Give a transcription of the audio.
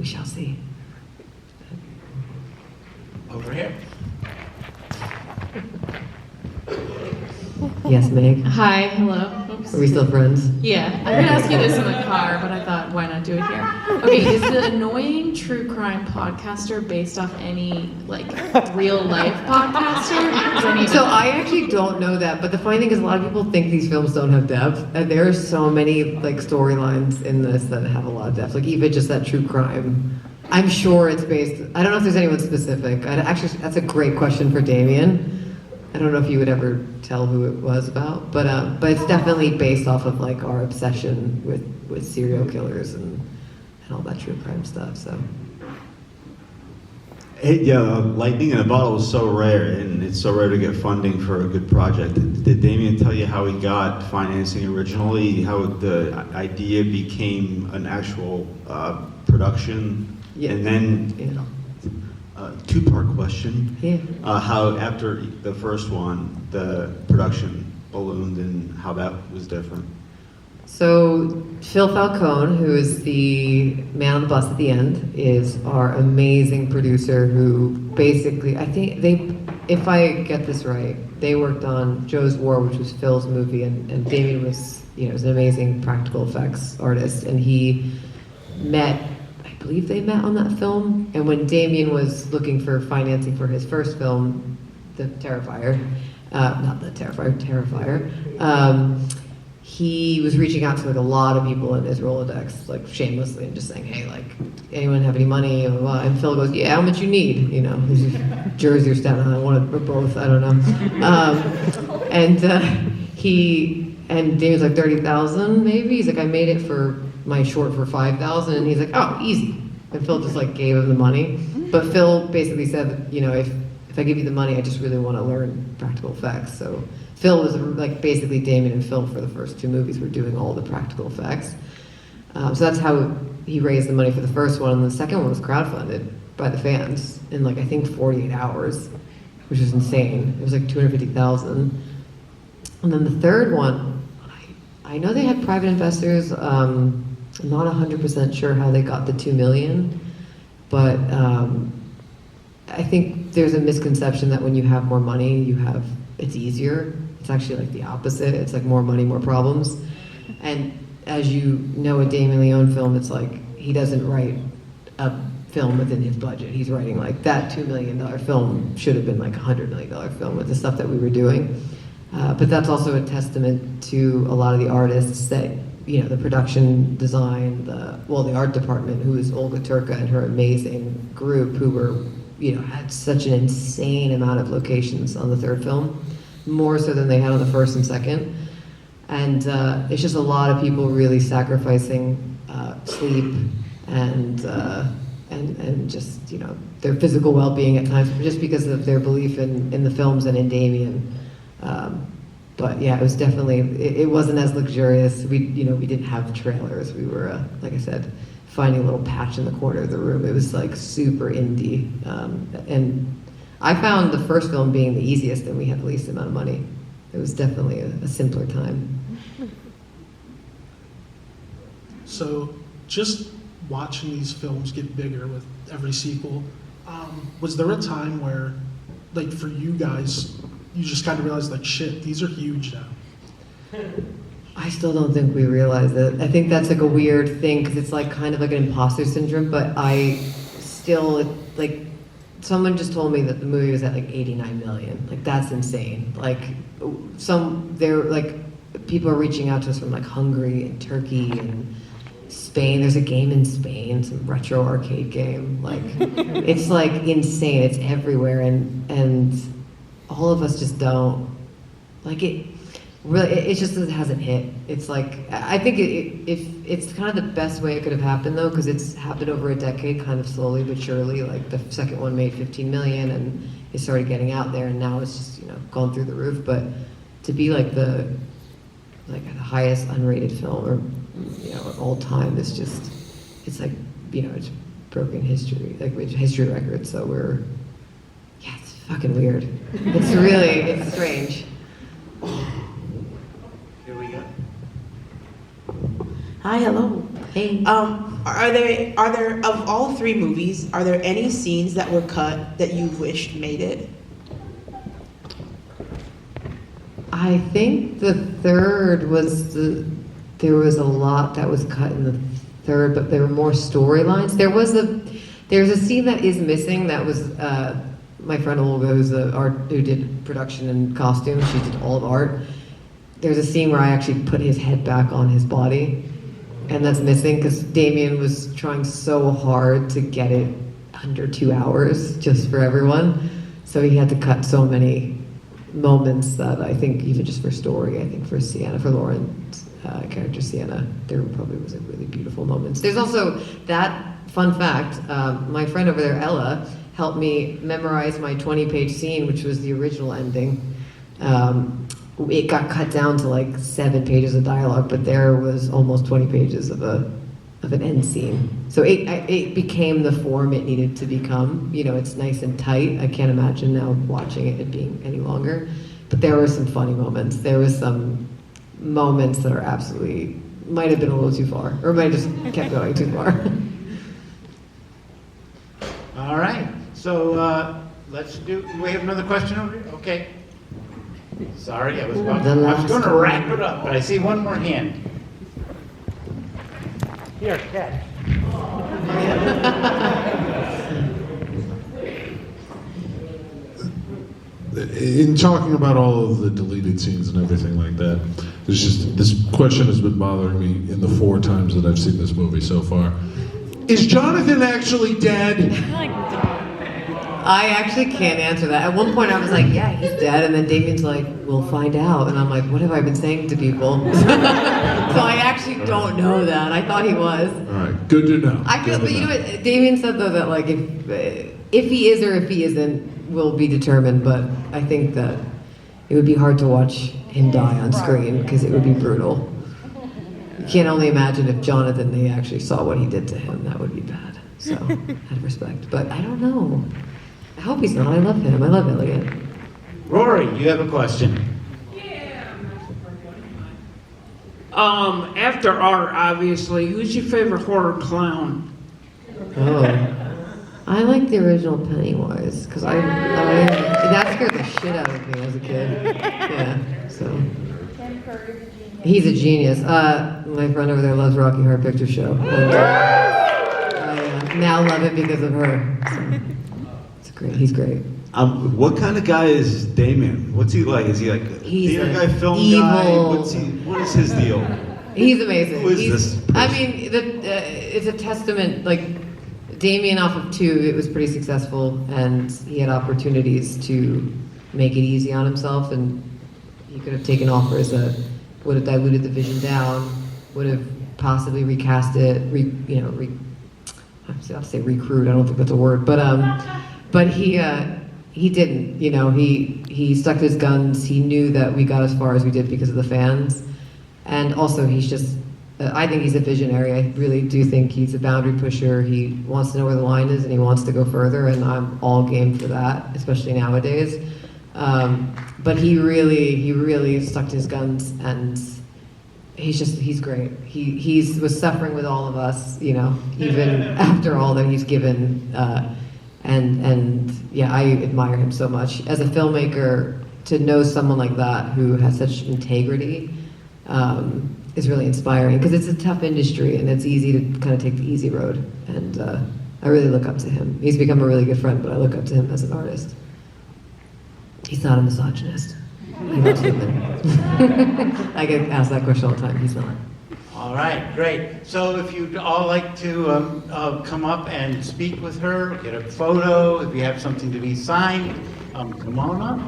we shall see. Over here. Yes, Meg. Hi, hello. Oops. Are we still friends? Yeah, I would ask you this in the car, but I thought, why not do it here? Okay, is the annoying true crime podcaster based off any, like, real life podcaster? So I actually don't know that, but the funny thing is a lot of people think these films don't have depth, and there are so many like storylines in this that have a lot of depth. Like even just that true crime. I'm sure it's based. I don't know if there's anyone specific. Actually, that's a great question for Damien. I don't know if you would ever tell who it was about, but it's definitely based off of like our obsession with serial killers and all that true crime stuff. So. Lightning in a bottle is so rare, and it's so rare to get funding for a good project. Did Damien tell you how he got financing originally, how the idea became an actual production? Yeah. And then, two-part question. Yeah. How after the first one, the production ballooned and how that was different? So Phil Falcone, who is the man on the bus at the end, is our amazing producer who basically, I think if I get this right, they worked on Joe's War, which was Phil's movie, and Damien was, was an amazing practical effects artist, and he I believe they met on that film, and when Damien was looking for financing for his first film, the Terrifier, he was reaching out to like a lot of people in his Rolodex, like shamelessly, and just saying, hey, like, anyone have any money? And Phil goes, yeah, how much you need? Jersey or Staten Island, one or both, I don't know. And Damien's like 30,000 maybe. He's like, I made it for my short for 5,000, and he's like, oh, easy. And Phil just like gave him the money, but Phil basically said, if I give you the money, I just really want to learn practical effects. So Phil was like basically Damien and Phil for the first two movies were doing all the practical effects. So that's how he raised the money for the first one, and the second one was crowdfunded by the fans in like I think 48 hours, which is insane. It was like 250,000. And then the third one, I know they had private investors. I'm not 100% sure how they got the 2 million, but I think there's a misconception that when you have more money, it's easier. It's actually like the opposite. It's like more money, more problems. And as you know, a Damien Leone film, it's like he doesn't write a film within his budget. He's writing like that $2 million film should have been like a $100 million film with the stuff that we were doing. But that's also a testament to a lot of the artists that, the production design, the art department, who is Olga Turka and her amazing group who were, had such an insane amount of locations on the third film, more so than they had on the first and second. And it's just a lot of people really sacrificing sleep and just, their physical well-being at times, just because of their belief in the films and in Damien. But yeah, it was definitely, it wasn't as luxurious. We didn't have trailers. We were, like I said, finding a little patch in the corner of the room. It was like super indie. And I found the first film being the easiest, and we had the least amount of money. It was definitely a simpler time. So just watching these films get bigger with every sequel, was there a time where, like for you guys, you just kind of realized like, shit, these are huge now? I still don't think we realize it. I think that's like a weird thing because it's like kind of like an imposter syndrome, but I still, like, someone just told me that the movie was at like 89 million. Like, that's insane. Like, people are reaching out to us from like Hungary and Turkey and Spain. There's a game in Spain, some retro arcade game. Like, it's like insane. It's everywhere, and all of us just don't like it. Really, it just hasn't hit. It's like, I think it's kind of the best way it could have happened though, because it's happened over a decade, kind of slowly but surely. Like the second one made 15 million, and it started getting out there, and now it's just gone through the roof. But to be like the highest unrated film or of all time is just, it's like it's broken history, like history record. So it's fucking weird. It's strange. Here we go. Hi, hello. Hey. Are there of all three movies, are there any scenes that were cut that you wished made it? I think the third was there was a lot that was cut in the third, but there were more storylines. There's a scene that is missing that was my friend Olga, who did production and costumes. She did all of art. There's a scene where I actually put his head back on his body, and that's missing because Damien was trying so hard to get it under 2 hours just for everyone. So he had to cut so many moments that I think even just for story, I think for Sienna, for Lauren's character Sienna, there probably was a really beautiful moments. There's also that fun fact, my friend over there, Ella, helped me memorize my 20-page scene, which was the original ending. It got cut down to like 7 pages of dialogue, but there was almost 20 pages of an end scene. So it became the form it needed to become. You know, it's nice and tight. I can't imagine now watching it being any longer. But there were some funny moments. There was some moments that are absolutely, might have been a little too far, or might have just kept going too far. All right, so we have another question over here? Okay. Sorry, I was going to wrap it up, but I see one more hand. Here, Kat. In talking about all of the deleted scenes and everything like that, there's just this question has been bothering me in the 4 times that I've seen this movie so far. Is Jonathan actually dead? I actually can't answer that. At one point I was like, yeah, he's dead, and then Damien's like, we'll find out. And I'm like, what have I been saying to people? So I actually don't know that. I thought he was. All right, good to know. I feel, but you know what, Damien said though that like if he is or if he isn't will be determined, but I think that it would be hard to watch him die on screen because it would be brutal. You can't only imagine if Jonathan, they actually saw what he did to him, that would be bad. So, out of respect. But I don't know. I hope he's not. I love him. I love Elliot. Rory, you have a question. After art, obviously, who's your favorite horror clown? Oh. I like the original Pennywise, because that scared the shit out of me as a kid. Yeah, so. He's a genius. My friend over there loves Rocky Horror Picture Show. And, I now love it because of her. So, it's great. He's great. What kind of guy is Damien? What's he like? Is he like a theater guy, film guy? What is his deal? He's amazing. Who is this person? I mean, it's a testament, like, Damien off of 2, it was pretty successful, and he had opportunities to make it easy on himself, and he could have taken offers that would have diluted the vision down, would have possibly recast it, I'll say recruit, I don't think that's a word, but he didn't, you know, he stuck to his guns. He knew that we got as far as we did because of the fans, and also he's just, I think he's a visionary. I really do think he's a boundary pusher. He wants to know where the line is and he wants to go further, and I'm all game for that, especially nowadays. But he really stuck to his guns, and he's great. He was suffering with all of us, you know, even after all that he's given, and yeah, I admire him so much. As a filmmaker, to know someone like that who has such integrity, is really inspiring, because it's a tough industry and it's easy to kind of take the easy road, and I really look up to him. He's become a really good friend, but I look up to him as an artist. He's not a misogynist. He loves women. I get asked that question all the time. He's not. All right, great. So if you'd all like to come up and speak with her, get a photo, if you have something to be signed, come on up.